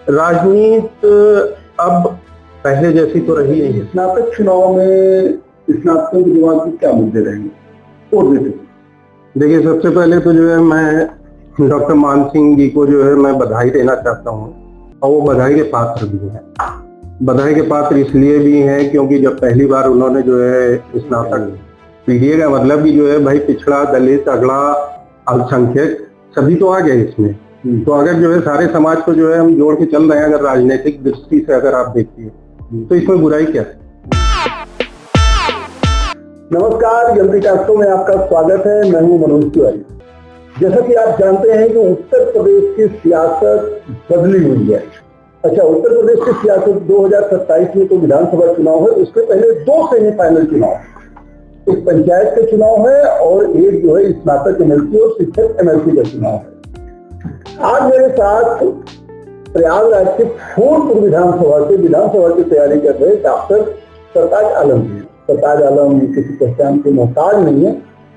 राजनीति अब पहले जैसी तो रही नहीं है। स्नातक चुनाव में स्नातकों के दिमाग में क्या मुद्दे रहेंगे और देखिए, सबसे पहले तो जो है मैं डॉक्टर मान सिंह जी को जो है मैं बधाई देना चाहता हूँ, और वो बधाई के पात्र भी हैं। बधाई के पात्र इसलिए भी हैं क्योंकि जब पहली बार उन्होंने जो है स्नातक पीडीए का मतलब भी जो है भाई पिछड़ा, दलित, अगड़ा, अल्पसंख्यक सभी तो आ गए इसमें। तो अगर जो है सारे समाज को जो है हम जोड़ के चल रहे हैं, अगर राजनीतिक दृष्टि से अगर आप देखिए तो इसमें बुराई क्या है। नमस्कार, जल्दी टास्कों में आपका स्वागत है। मैं हूं मनोज तिवारी। जैसा कि आप जानते हैं कि उत्तर प्रदेश की सियासत बदली हुई है। अच्छा, उत्तर प्रदेश की सियासत 2027 में तो विधानसभा चुनाव है, उसके पहले दो सेमीफाइनल चुनाव, एक पंचायत का चुनाव है और एक जो है स्नातक एमएलसी और शिक्षक एमएलसी का चुनाव है। आज मेरे साथ प्रयागराज के फूलपुर विधानसभा की तैयारी कर रहे डॉक्टर सरताज आलम जी। सरताज आलम किसी पहचान के मोहताज नहीं है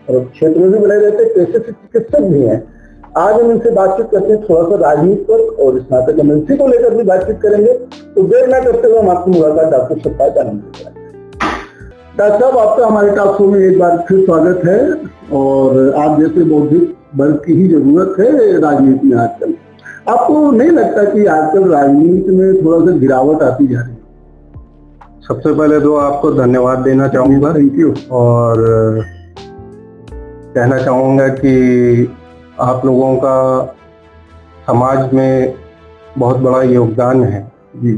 और क्षेत्र में भी बने रहते, पेशे से चिकित्सक भी हैं। आज हम इनसे बातचीत करते हैं थोड़ा सा राजनीति पर और स्नातक एमएलसी को लेकर भी बातचीत करेंगे। तो देर न करते हुए हम आपकी मुलाकात डॉक्टर सरताज आलम से कराएंगे। डॉक्टर साहब, आपका हमारे टॉक शो में एक बार फिर स्वागत है। और आप जैसे बौद्धिक वर्ग की ही जरूरत है राजनीति में आजकल। आपको नहीं लगता कि आजकल राजनीति में थोड़ा सा गिरावट आती जा रही है? सबसे पहले तो आपको धन्यवाद देना चाहूँगा। Thank you. और कहना चाहूँगा कि आप लोगों का समाज में बहुत बड़ा योगदान है जी,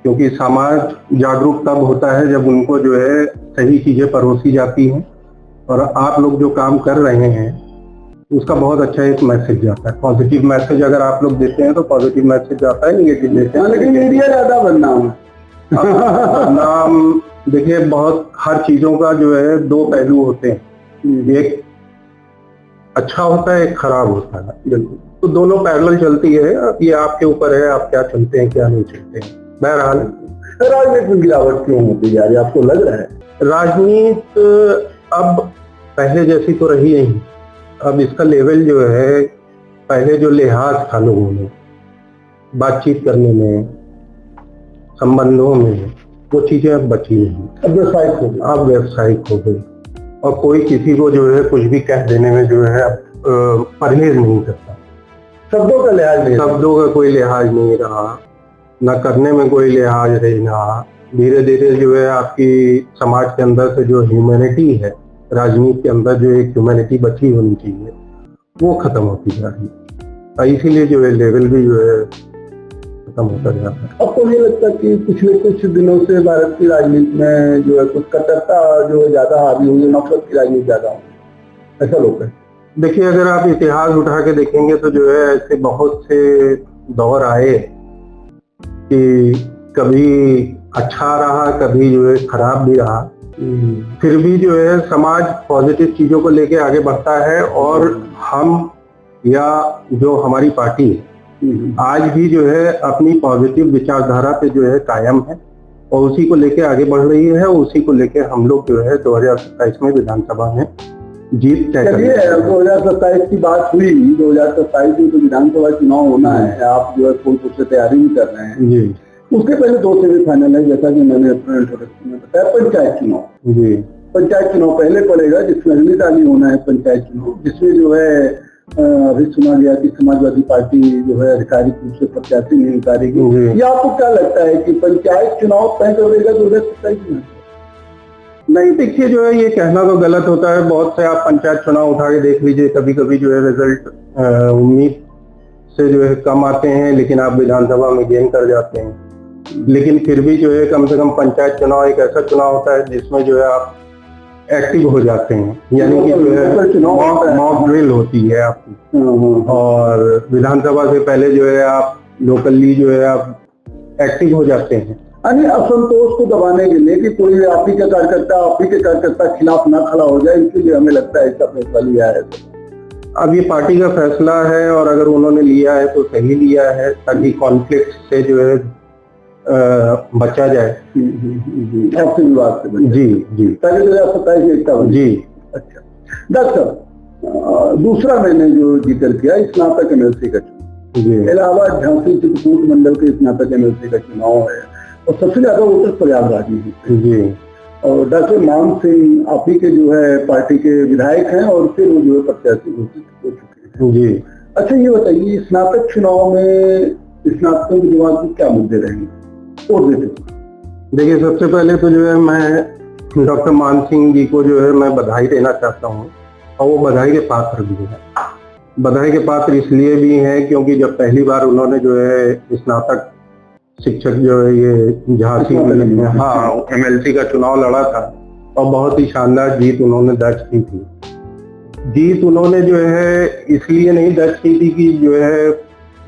क्योंकि समाज जागरूक तब होता है जब उनको जो है सही चीज़ें परोसी जाती हैं, और आप लोग जो काम कर रहे हैं उसका बहुत अच्छा एक मैसेज जाता है। पॉजिटिव मैसेज अगर आप लोग देते हैं तो पॉजिटिव मैसेज जाता है, नेगेटिव देते हैं लेकिन मीडिया ज्यादा बदनाम नाम। देखिए, बहुत हर चीजों का जो है दो पहलू होते हैं, एक अच्छा होता है, एक खराब होता है। तो दोनों पैरेलल चलती है। ये आपके ऊपर है, आप क्या चलते हैं क्या नहीं चलते हैं। बहरहाल, राजनीति में गिरावट क्यों होती जा रही है, आपको लग रहा है? राजनीति अब पहले जैसी तो रही नहीं। अब इसका लेवल जो है, पहले जो लिहाज था लोगों में बातचीत करने में, संबंधों में, वो चीजें अब बची नहीं। अब व्यावसायिक हो गई। अब व्यावसायिक हो गई, और कोई किसी को जो है कुछ भी कह देने में जो है परहेज नहीं करता। शब्दों का लिहाज नहीं, शब्दों का कोई लिहाज नहीं रहा, न करने में कोई लिहाज नहीं रहा। धीरे धीरे जो है आपकी समाज के अंदर से जो ह्यूमैनिटी है, राजनीति के अंदर जो एक ह्यूमैनिटी बची होनी चाहिए, वो खत्म होती जा रही है। इसीलिए जो है लेवल भी जो है खत्म होता जा रहा है। आपको नहीं लगता कि पिछले कुछ दिनों से भारत की राजनीति में जो है कुछ कट्टरता जो है ज्यादा हावी हुई है, नफरत की राजनीति ज्यादा हो, ऐसा लोग है? देखिए, अगर आप इतिहास उठा के देखेंगे तो जो है ऐसे बहुत से दौर आए कि कभी अच्छा रहा, कभी जो है खराब भी रहा। फिर भी जो है समाज पॉजिटिव चीजों को लेके आगे बढ़ता है, और हम या जो हमारी पार्टी आज भी जो है अपनी पॉजिटिव विचारधारा पे जो है कायम है, और उसी को लेके आगे बढ़ रही है। उसी को लेके हम लोग जो है 2027 में विधानसभा में जीत तय करेंगे। 2027 की बात हुई, 2027 में तो विधानसभा चुनाव होना है। आप जो है फूलपुर से तैयारी भी कर रहे हैं जी। उसके पहले दो सेमीफाइनल है, जैसा कि मैंने अपने इंट्रोडक्शन में बताया। पंचायत चुनाव जी, पंचायत चुनाव पहले पड़ेगा, जिसमें अगली ताली होना है पंचायत चुनाव, जिसमें जो है अभी सुना गया कि समाजवादी पार्टी जो है आधिकारिक रूप से प्रत्याशी नहीं उतारेगी। या आपको क्या लगता है कि पंचायत चुनाव तय करेगा 2027 में? नहीं, देखिए, जो है ये कहना तो गलत होता है। बहुत से आप पंचायत चुनाव उठा के देख लीजिए, कभी कभी जो है रिजल्ट उम्मीद से जो है कम आते हैं, लेकिन आप विधानसभा में गेन कर जाते हैं। लेकिन फिर भी जो है कम से कम पंचायत चुनाव एक ऐसा चुनाव होता है जिसमें जो है आप एक्टिव हो जाते हैं, यानी कि जो है मॉक ड्रिल होती है आपकी। और विधानसभा से पहले जो है आप लोकली जो है आप एक्टिव हो जाते हैं। असंतोष को दबाने के लिए कि कोई आप ही के कार्यकर्ता खिलाफ ना खड़ा हो जाए, इसलिए हमें लगता है इसका फैसला लिया है। अब ये पार्टी का फैसला है, और अगर उन्होंने लिया है तो सही लिया है, ताकि कॉन्फ्लिक्ट से जो है बचा जाए। आपसे विवाद से जी जी, ताकि 2027 में एकता हो। जी। अच्छा डॉक्टर, दूसरा मैंने जो जिक्र किया स्नातक एमएलसी का, जी। इलाहाबाद झांसी चित्रकूट मंडल के स्नातक एमएलसी का चुनाव है और सबसे ज्यादा वोटर प्रयागराज में होते हैं। जी। और डॉक्टर मान सिंह आप ही के जो है पार्टी के विधायक हैं और फिर वो जो है प्रत्याशी घोषित हो चुके हैं। जी। अच्छा ये बताइए, स्नातक चुनाव में स्नातकों के दिमाग में क्या मुद्दे रहेंगे और देते? देखिए, सबसे पहले तो जो है मैं डॉक्टर मान सिंह जी को जो है मैं बधाई देना चाहता हूँ, और वो बधाई के पात्र भी हैं। बधाई के पात्र इसलिए भी हैं क्योंकि जब पहली बार उन्होंने जो है स्नातक शिक्षक जो है ये झांसी में एमएलसी का चुनाव लड़ा था, और बहुत ही शानदार जीत उन्होंने दर्ज की थी। जीत उन्होंने जो है इसलिए नहीं दर्ज की थी कि जो है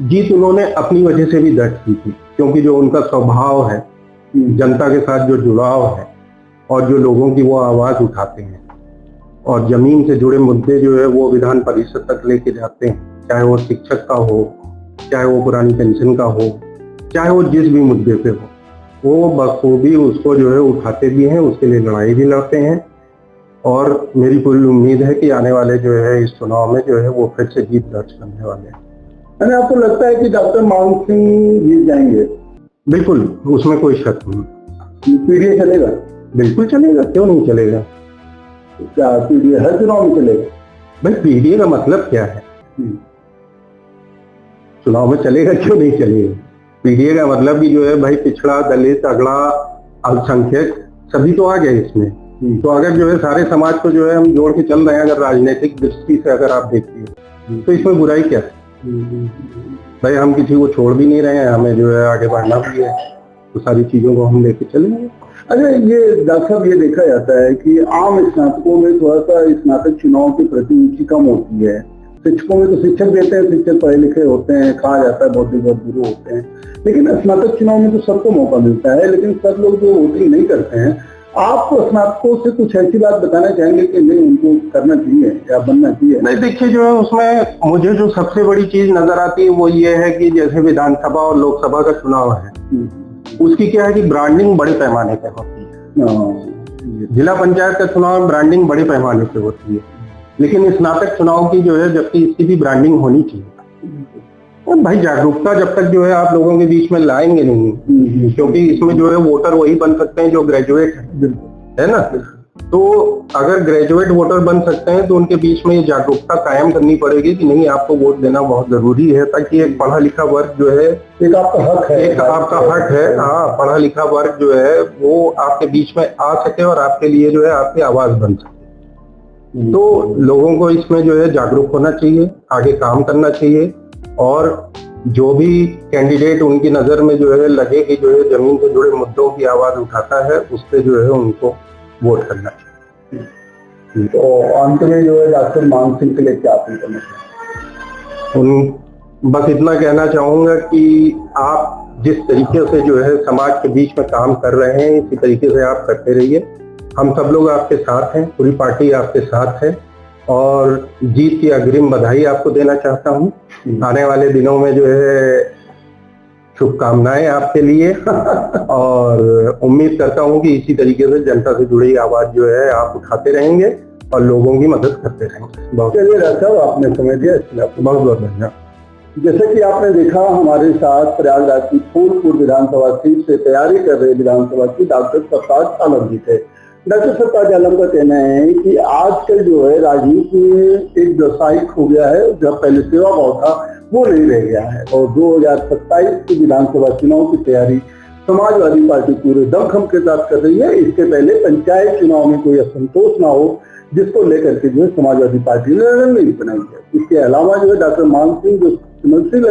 जीत उन्होंने अपनी वजह से भी दर्ज की थी, क्योंकि जो उनका स्वभाव है, जनता के साथ जो जुड़ाव है और जो लोगों की वो आवाज उठाते हैं और जमीन से जुड़े मुद्दे जो है वो विधान परिषद तक लेके जाते हैं, चाहे वो शिक्षक का हो, चाहे वो पुरानी पेंशन का हो, चाहे वो जिस भी मुद्दे पे हो, वो बखूबी उसको जो है उठाते भी हैं, उसके लिए लड़ाई भी लड़ते हैं। और मेरी पूरी उम्मीद है कि आने वाले जो है इस चुनाव में जो है वो फिर से जीत दर्ज करने वाले हैं। यानी आपको लगता है कि डॉक्टर मान सिंह जीत जाएंगे? बिल्कुल, उसमें कोई शक नहीं। पीडीए चलेगा? बिल्कुल चलेगा, क्यों नहीं चलेगा। क्या पीडीए हर चुनाव में चलेगा? भाई पीडीए का मतलब क्या है? चुनाव में चलेगा, क्यों नहीं चलेगा। पीडीए का मतलब भी जो है भाई पिछड़ा, दलित, अगड़ा, अल्पसंख्यक सभी तो आ गए इसमें। तो अगर जो है सारे समाज को जो है हम जोड़ के चल रहे हैं, अगर राजनीतिक दृष्टि से अगर आप देखिए तो इसमें बुराई क्या है। भाई हम किसी को छोड़ भी नहीं रहे हैं, हमें जो है आगे बढ़ना भी है, तो सारी चीजों को हम लेके चलेंगे। अच्छा ये डॉक्टर साहब, ये देखा जाता है कि आम स्नातकों में थोड़ा सा स्नातक चुनाव के प्रति रुचि कम होती है। शिक्षकों में तो शिक्षक देते हैं, शिक्षक पढ़े लिखे होते हैं, कहा जाता है बहुत गुरु होते हैं, लेकिन स्नातक चुनाव में तो सबको मौका मिलता है, लेकिन सब लोग जो वोटिंग नहीं करते हैं। आप स्नातकों से कुछ ऐसी बात बताना चाहेंगे कि नहीं उनको करना चाहिए या बनना चाहिए? नहीं, देखिए जो है उसमें मुझे जो सबसे बड़ी चीज नजर आती है वो ये है कि जैसे विधानसभा और लोकसभा का चुनाव है, उसकी क्या है कि ब्रांडिंग बड़े पैमाने पर होती है। जिला पंचायत का चुनाव ब्रांडिंग बड़े पैमाने पे होती है, लेकिन स्नातक चुनाव की जो है जबकि इसकी भी ब्रांडिंग होनी चाहिए। और भाई जागरूकता जब तक जो है आप लोगों के बीच में लाएंगे नहीं, क्योंकि इसमें जो है वोटर वही बन सकते हैं जो ग्रेजुएट है ना। तो अगर ग्रेजुएट वोटर बन सकते हैं तो उनके बीच में ये जागरूकता कायम करनी पड़ेगी कि नहीं, आपको वोट देना बहुत जरूरी है, ताकि एक पढ़ा लिखा वर्ग जो है, एक आपका हक है, एक आपका हक है, हाँ, पढ़ा लिखा वर्ग जो है वो आपके बीच में आ सके और आपके लिए जो है आपकी आवाज बन सके। तो लोगों को इसमें जो है जागरूक होना चाहिए, आगे काम करना चाहिए, और जो भी कैंडिडेट उनकी नजर में जो है लगे कि जो है जमीन से जुड़े मुद्दों की आवाज उठाता है, उस पे जो है उनको वोट करना चाहिए। तो अंत में जो है डॉक्टर मान सिंह के लिए क्या अपील करना चाहिए? बस इतना कहना चाहूंगा कि आप जिस तरीके से जो है समाज के बीच में काम कर रहे हैं, इसी तरीके से आप करते रहिए। हम सब लोग आपके साथ हैं, पूरी पार्टी आपके साथ है, और जीत की अग्रिम बधाई आपको देना चाहता हूँ। आने वाले दिनों में जो है शुभकामनाएं आपके लिए और उम्मीद करता हूं कि इसी तरीके से जनता से जुड़ी आवाज जो है आप उठाते रहेंगे और लोगों की मदद करते रहेंगे। चलिए डॉक्टर साहब, आपने समय दिया, इसलिए आपको बहुत बहुत धन्यवाद। जैसे कि आपने देखा, हमारे साथ प्रयागराज की फूलपुर विधानसभा सीट से तैयारी कर रहे विधानसभा की डॉक्टर सरताज आलम जी थे। डॉक्टर सरताज आलम का कहना है कि आजकल जो है राजनीति में एक व्यावसायिक हो गया है, जब पहले सेवा भाव था वो नहीं रह गया है, और 2027 की विधानसभा चुनाव की तैयारी समाजवादी पार्टी पूरे दमखम के साथ कर रही है। इसके पहले पंचायत चुनाव में कोई असंतोष ना हो, जिसको लेकर के जो है समाजवादी पार्टी ने रणनीति बनाई है। इसके अलावा जो है डॉक्टर मान सिंह जो एमएलसी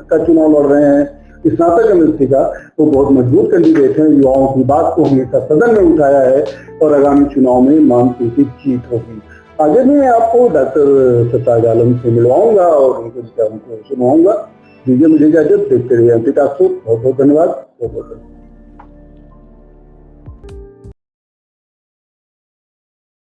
का चुनाव लड़ रहे हैं, स्नातक एमएलसी का, वो बहुत मजबूत कैंडिडेट है। युवाओं की बात को हमेशा सदन में उठाया है, और आगामी चुनाव में मान सिंह की जीत होगी। आगे मैं आपको डॉक्टर सरताज आलम से मिलवाऊंगा और उनके विचारों को सुनाऊंगा। दीजिए मुझे इजाजत, देखते रहिए एमपी टॉक शो। बहुत बहुत धन्यवाद। बहुत बहुत धन्यवाद।